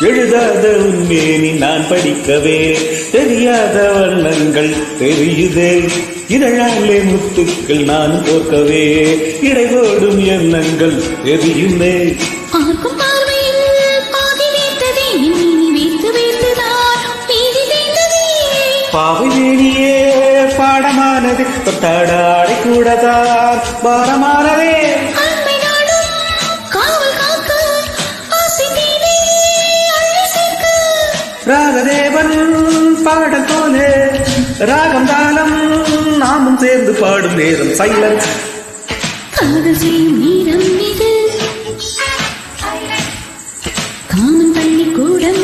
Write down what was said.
எழுதாத உண்மேனி நான் படிக்கவே தெரியாத வண்ணங்கள் தெரியுதே. இதழாலே முத்துக்கள் நான் போக்கவே இடைபோடும் எண்ணங்கள் தெரியுமே. பாவையே பாடமானது தொட்டாடாடி கூடதான் பாரமானதே. ராகதேவன் பாடல் போலே ராகம் தாளம் நாமும் சேர்ந்து பாடும் நேரம் சைலன்ஸ். காதல் செய்யும் நேரம் இது காமன் பள்ளிக்கூடம்